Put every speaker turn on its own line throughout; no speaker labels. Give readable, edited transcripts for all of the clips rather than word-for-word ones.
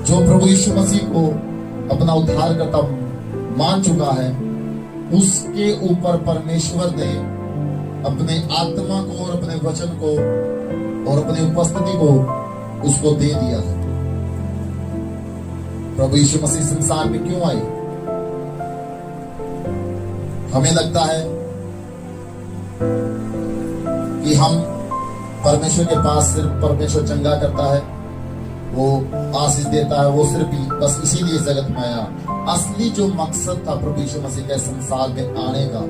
जो प्रभु यीशु मसीह को अपना उद्धारकर्ता मान चुका है, उसके ऊपर परमेश्वर ने अपने आत्मा को और अपने वचन को और अपनी उपस्थिति को उसको दे दिया है। प्रभु यीशु मसीह संसार में क्यों आए? हमें लगता है कि हम परमेश्वर के पास सिर्फ परमेश्वर चंगा करता है, वो आशीष देता है, वो सिर्फ बस इसीलिए जगत में आया। असली जो मकसद था प्रभु यीशु मसीह के संसार में आने का,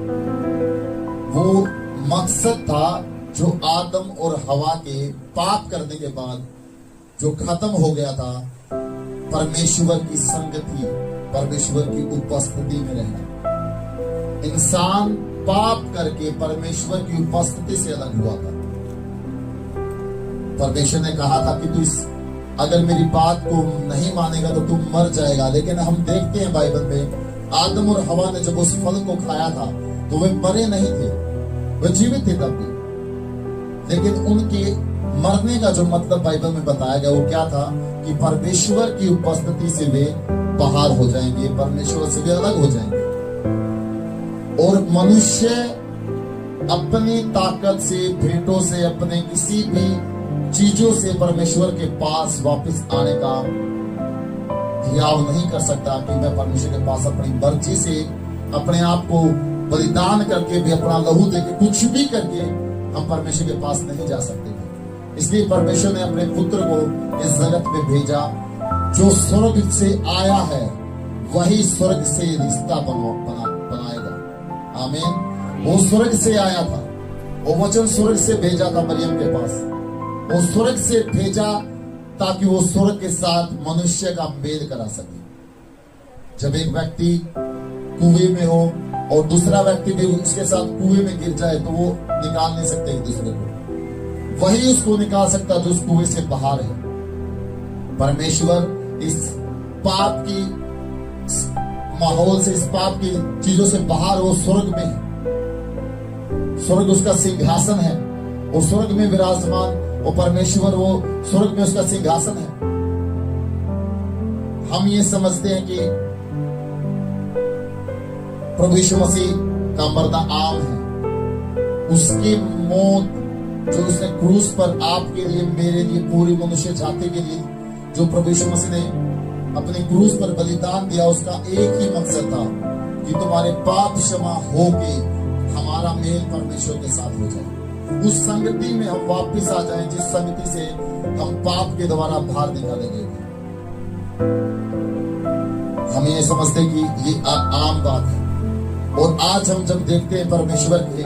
वो मकसद था जो आदम और हवा के पाप करने के बाद जो खत्म हो गया था, परमेश्वर की संगति, परमेश्वर की उपस्थिति में रहना। इंसान पाप करके परमेश्वर की उपस्थिति से अलग हुआ था। परमेश्वर ने कहा था कि तू अगर मेरी बात को नहीं मानेगा तो तू मर जाएगा। लेकिन हम देखते हैं बाइबल में, आदम और हवा ने जब उस फल को खाया था तो वे मरे नहीं थे, वे जीवित थे तब भी। लेकिन उनके मरने का जो मतलब बाइबल में बताया गया वो क्या था कि परमेश्वर की उपस्थिति से वे बाहर हो जाएंगे, परमेश्वर से वे अलग हो जाएंगे। और मनुष्य अपनी ताकत से, भेंटों से, अपने किसी भी चीजों से परमेश्वर के पास वापस आने का हियाव नहीं कर सकता कि मैं परमेश्वर के पास अपनी मर्जी से अपने आप को बलिदान करके भी, अपना लहू देके, कुछ भी करके हम परमेश्वर के पास नहीं जा सकते थे। इसलिए परमेश्वर ने अपने पुत्र को इस जगत में भेजा। जो स्वर्ग से आया है वही स्वर्ग से रिश्ता बनाएगा। आमीन। वो स्वर्ग से आया था, वो वचन स्वर्ग से भेजा था मरियम के पास। वो स्वर्ग से भेजा ताकि वो स्वर्ग के साथ मनुष्य का मेल करा सके। जब एक व्यक्ति कुएं में हो और दूसरा व्यक्ति भी उसके साथ कुएं में गिर जाए तो वो निकाल नहीं सकते एक दूसरे को, वही उसको निकाल सकता जो उस कुएं से बाहर है। परमेश्वर इस पाप की माहौल से, इस पाप की चीजों से बाहर, वो स्वर्ग में है। स्वर्ग उसका सिंहासन है, वो स्वर्ग में विराजमान, वो परमेश्वर, वो स्वर्ग में उसका सिंहासन है। हम ये समझते हैं कि प्रभु यीशु मसीह का मरना आम है। उसकी मौत जो उसने क्रूस पर आपके लिए, मेरे लिए, पूरी मनुष्य जाति के लिए जो प्रभु यीशु मसीह ने अपने क्रूस पर बलिदान दिया, उसका एक ही मकसद था कि तुम्हारे पाप क्षमा हो के हमारा मेल परमेश्वर के साथ हो जाए। उस संगति में हम वापस आ जाएं जिस संगति से हम पाप के द्वारा बाहर निकालेंगे। हम ये समझते कि ये आम बात है। और आज हम जब देखते हैं परमेश्वर के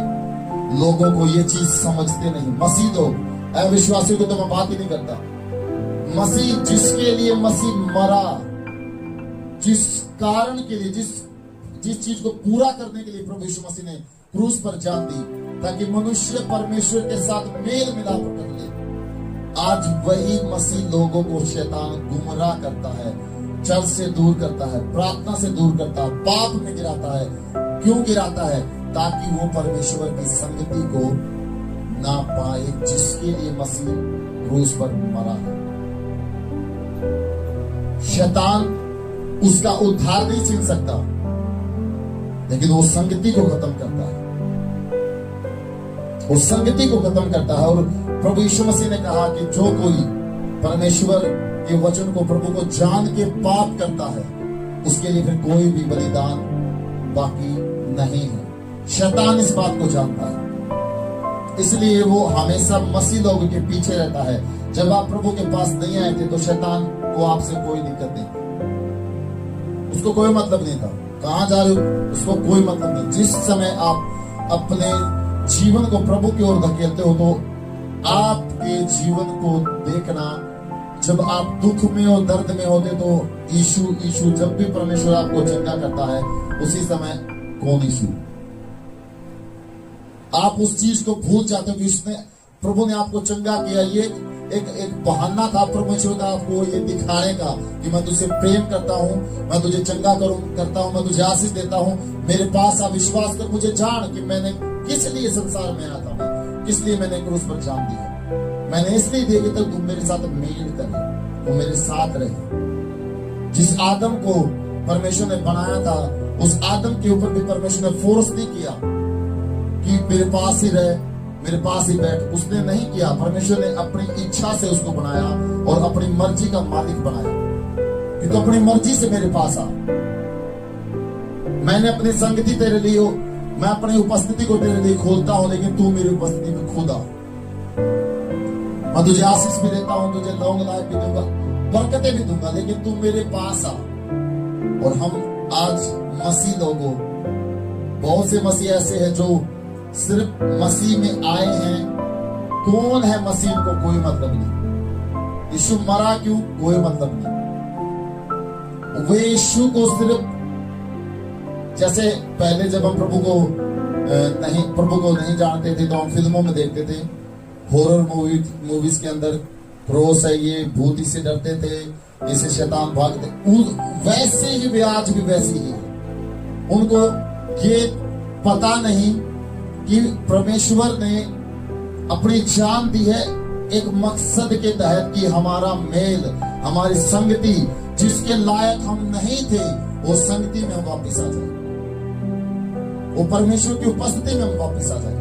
लोगों को ये चीज समझते नहीं। मसीह लोग, अविश्वासियों को तो मैं बात ही नहीं करता। मसीह, जिसके लिए मसीह मरा, जिस कारण के लिए, जिस चीज को पूरा करने के लिए प्रभु यीशु मसीह ने क्रूस पर जान दी ताकि मनुष्य परमेश्वर के साथ मेल मिलाप कर ले, आज वही मसीह लोगों को शैतान गुमराह करता है, चर्च से दूर करता है, प्रार्थना से दूर करता है, पाप में गिराता है। क्यों गिराता है? ताकि वो परमेश्वर की संगति को ना पाए जिसके लिए मसीह क्रूस पर मरा है। शैतान उसका उद्धार नहीं छीन सकता, लेकिन वो संगति को खत्म करता है, वो संगति को खत्म करता है। और प्रभु यीशु मसीह ने कहा कि जो कोई परमेश्वर के वचन को, प्रभु को जान के पाप करता है, उसके लिए फिर कोई भी बलिदान बाकी नहीं है। शैतान इस बात को जानता है, इसलिए वो हमेशा मसीह लोगों के पीछे रहता है। जब आप प्रभु के पास नहीं आए थे तो शैतान को आपसे कोई दिक्कत नहीं, उसको कोई मतलब नहीं था। कहां जा रहे हो, उसको कोई मतलब नहीं। जिस समय आप अपने जीवन को प्रभु की ओर धकेलते हो तो आपके जीवन को देखना, जब आप दुख में और दर्द में होते तो यीशु यीशु, जब भी परमेश्वर आपको चंगा करता है उसी समय कौन यीशु, आप उस चीज को भूल जाते हो कि उसने, प्रभु ने आपको चंगा किया। ये एक बहाना था परमेश्वर का आपको ये दिखाने का कि मैं तुझसे प्रेम करता हूँ, मैं तुझे चंगा करता हूँ, मैं तुझे आशीष देता हूँ, मेरे पास आप विश्वास कर, मुझे जान कि मैंने किस लिए संसार में आया था, मैं किस लिए मैंने क्रूस पर जान दिया। मैंने इसलिए दिया कि तुम मेरे साथ मेल करे, तुम मेरे साथ रहे। जिस आदम को परमेश्वर ने बनाया था, उस आदम के ऊपर भी परमेश्वर ने फोर्स नहीं किया कि मेरे पास ही रहे, मेरे पास ही बैठ। उसने नहीं किया। परमेश्वर ने अपनी इच्छा से उसको बनाया और अपनी मर्जी का मालिक बनाया कि तू अपनी मर्जी से मेरे पास आ। मैंने अपनी संगति तेरे लिए हो, मैं अपनी उपस्थिति को तेरे लिए खोलता हूं, लेकिन तू मेरी उपस्थिति में खुद आ। मैं तुझे आशीष भी देता हूं, तुझे लॉन्ग लाइफ भी दूंगा, बरकतें भी दूंगा, लेकिन तू मेरे पास आ। और हम आज मसीह लोगों, बहुत से मसीह ऐसे हैं जो सिर्फ मसीह में आए हैं। कौन है मसीह को कोई मतलब नहीं। यीशु मरा क्यों, कोई मतलब नहीं। वे यीशु को सिर्फ, जैसे पहले जब हम प्रभु को नहीं जानते थे तो हम फिल्मों में देखते थे, हॉरर मूवीज के अंदर क्रोस है, ये भूत से डरते थे, इसे शैतान भागते, वैसे ही वे आज भी वैसे ही है। उनको ये पता नहीं कि परमेश्वर ने अपनी जान दी है एक मकसद के तहत कि हमारा मेल, हमारी संगति, जिसके लायक हम नहीं थे, वो संगति में हम वापिस आ जाए, वो परमेश्वर की उपस्थिति में हम वापिस आ जाए।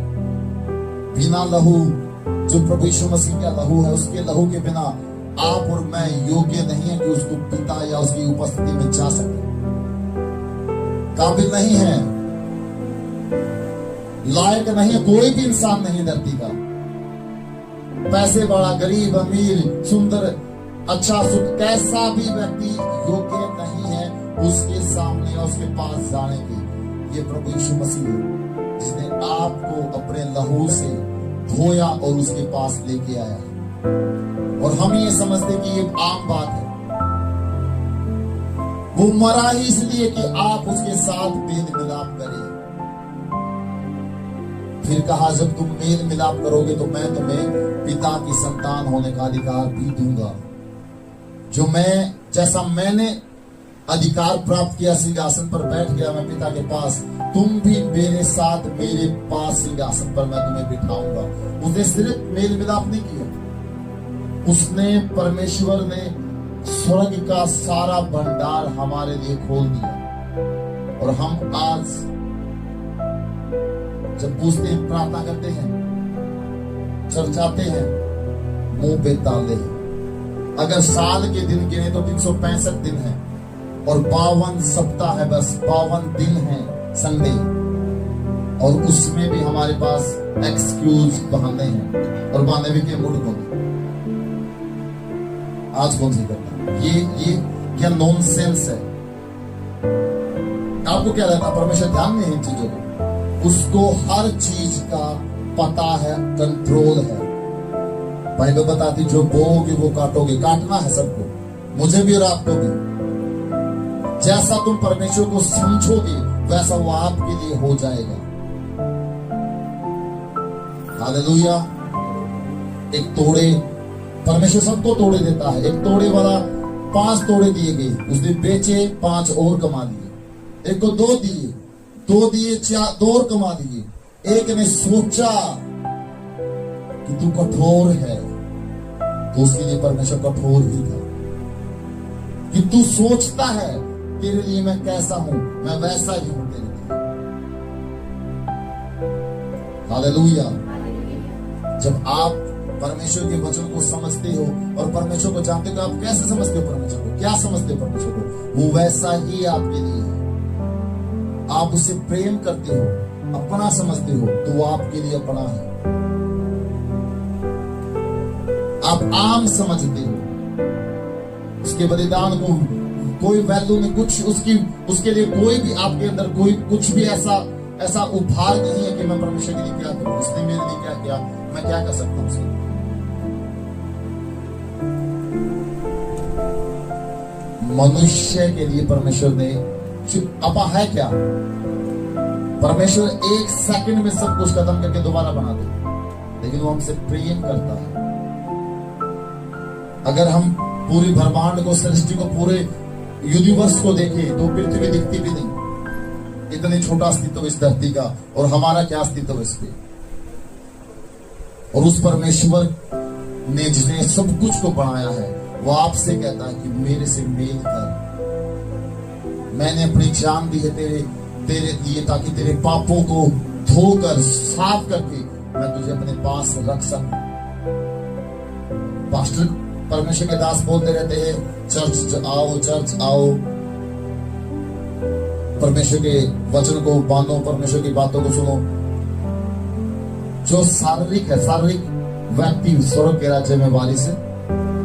बिना लहू, जो प्रभु यीशु मसीह का लहू है, उसके लहू के बिना आप और मैं योग्य नहीं है कि उसको पिता या उसकी उपस्थिति में जा सके। काबिल नहीं है, लायक नहीं है, कोई भी इंसान नहीं धरती का, पैसे वाला, गरीब, अमीर, सुंदर, अच्छा, कैसा भी व्यक्ति योग्य नहीं है उसके सामने या उसके पास जाने की। ये प्रभु यीशु मसीह है जिसने आपको अपने लहू से धोया और उसके पास लेके आया। और हम ये समझते कि ये आम बात है। वो मरा ही इसलिए कि आप उसके साथ मेल मिलाप करें। फिर कहा, जब तुम मेल मिलाप करोगे तो मैं तुम्हें पिता की संतान होने का अधिकार भी दूंगा। जैसा मैंने अधिकार प्राप्त किया, सिंहासन पर बैठ गया मैं पिता के पास, तुम भी मेरे साथ मेरे पास सिंहासन पर मैं तुम्हें बिठाऊंगा। उसने सिर्फ मेल मिलाप नहीं किया, उसने, परमेश्वर ने स्वर्ग का सारा भंडार हमारे लिए खोल दिया। और हम आज जब पूछते हैं, प्रार्थना करते हैं, चर्चाते हैं, मुंह पे ताले हैं। अगर साल के दिन गिने तो 365 दिन है और 52 सप्ताह है, बस 52 दिन है संडे, और उसमें भी हमारे पास एक्सक्यूज बहाने हैं। और बहाने भी के मूड को आज कौन सी करना, ये क्या नॉनसेंस है। आपको क्या लगता है, परमेश्वर ध्यान नहीं है इन चीजों को, उसको हर चीज का पता है, कंट्रोल है। बाइबल बताती, जो बोओगे वो काटोगे। काटना है सबको, मुझे भी और आपको भी। जैसा तुम परमेश्वर को समझोगे वैसा वो आपके लिए हो जाएगा। हालेलुया। एक तोड़े, परमेश्वर सबको तोड़े देता है। एक तोड़े वाला 5 तोड़े दिए गए, उसने बेचे, 5 और कमा लिए। एक को 2 दिए, 2 दिए, 2 और कमा दिए। एक ने सोचा कि तू कठोर है, तो उसके लिए परमेश्वर कठोर ही था। कि तू सोचता है तेरे लिए मैं कैसा हूं, मैं वैसा ही हूं तेरे लिए। हालेलुया। जब आप परमेश्वर के वचन को समझते हो और परमेश्वर को जानते हो, तो आप कैसे समझते हो परमेश्वर को, क्या समझते हो परमेश्वर को, वो वैसा ही आपके लिए है। आप उसे प्रेम करते हो, अपना समझते हो, तो वो आपके लिए अपना है। आप आम समझते हो, उसके बलिदान को कोई वैल्यू नहीं, कुछ उसके लिए कोई भी आपके अंदर कोई कुछ भी ऐसा उपहार नहीं है कि मैं परमेश्वर के लिए क्या करूं, उसने मेरे लिए क्या किया, मैं क्या कर सकता हूं उसके लिए। मनुष्य के लिए परमेश्वर ने अपा है क्या, परमेश्वर 1 सेकंड में सब कुछ खत्म करके दोबारा बना दे, लेकिन वो हमसे प्रेम करता है। अगर हम पूरी ब्रह्मांड को, सृष्टि को, पूरे यूनिवर्स को देखें तो पृथ्वी दिखती भी नहीं। इतनी छोटा अस्तित्व इस धरती का, और हमारा क्या अस्तित्व इस पे। और उस परमेश्वर ने जिसने सब कुछ को बनाया है, वो आपसे कहता है कि मेरे से मेल कर, मैंने अपनी जान दी है तेरे लिए, ताकि तेरे पापों को धोकर साफ करके मैं तुझे अपने पास रख सकूं। पास्टर परमेश्वर के दास बोलते रहते हैं, चर्च आओ, परमेश्वर के वचन को मानो, परमेश्वर की बातों को सुनो। जो शारीरिक है, शारीरिक व्यक्ति स्वर्ग के राज्य में वारिस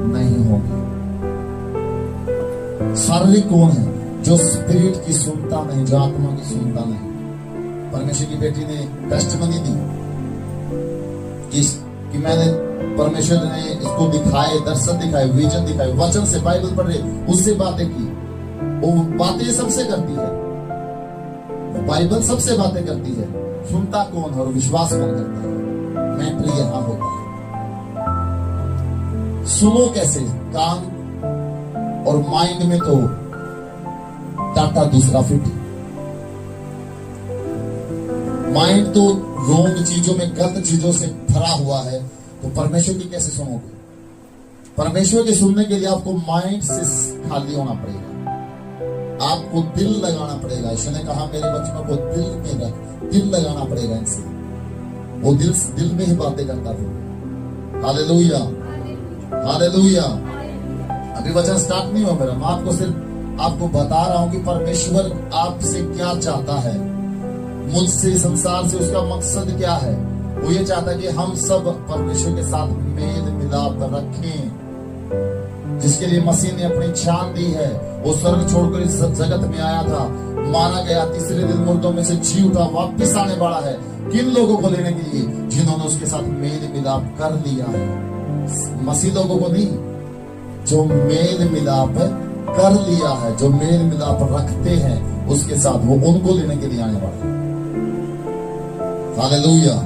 नहीं होंगे। शारीरिक कौन है? जो स्पिरिट की सुनता नहीं, जो आत्मा की सुनता नहीं। परमेश्वर की बेटी ने टेस्टिमनी दी कि मैंने, परमेश्वर ने इसको दिखाए, दर्शन दिखाए, विजन दिखाए, वचन से, बाइबल पढ़ रहे, उससे बातें की। वो बातें सबसे करती है, बाइबल सबसे बातें करती है। सुनता कौन और विश्वास कौन करता है? मैटर यहां होता है। सुनो कैसे? कान और माइंड में तो डाटा दूसरा फिट। माइंड तो रोंग चीजों में, गलत चीजों से भरा हुआ है, तो परमेश्वर की कैसे सुनोगे? परमेश्वर के सुनने के लिए आपको माइंड से खाली होना पड़ेगा, आपको दिल लगाना पड़ेगा। ईश्वर ने कहा मेरे बच्चों को दिल में रख, दिल लगाना पड़ेगा इनसे। वो दिल में ही बातें करता था। Hallelujah, hallelujah. अभी वचन स्टार्ट नहीं हुआ मेरा, मैं आपको सिर्फ आपको बता रहा हूं कि परमेश्वर आपसे क्या चाहता है, मुझसे, संसार से उसका मकसद क्या है। वो ये चाहता है कि हम सब परमेश्वर के साथ मेल मिलाप रखें, जिसके लिए मसीह ने अपनी जान दी है। वो स्वर्ग छोड़कर इस जगत में आया था, मारा गया, तीसरे दिन मुर्दों में से जी उठा, वापस आने वाला है। किन लोगों को लेने के लिए? जिन्होंने उसके साथ मेल मिलाप कर लिया है। मसीह लोगों को नहीं, जो मेल मिलाप कर लिया है, जो मेल मिलाप रखते हैं उसके साथ, वो उनको लेने के लिए आने वाला है। हालेलुया।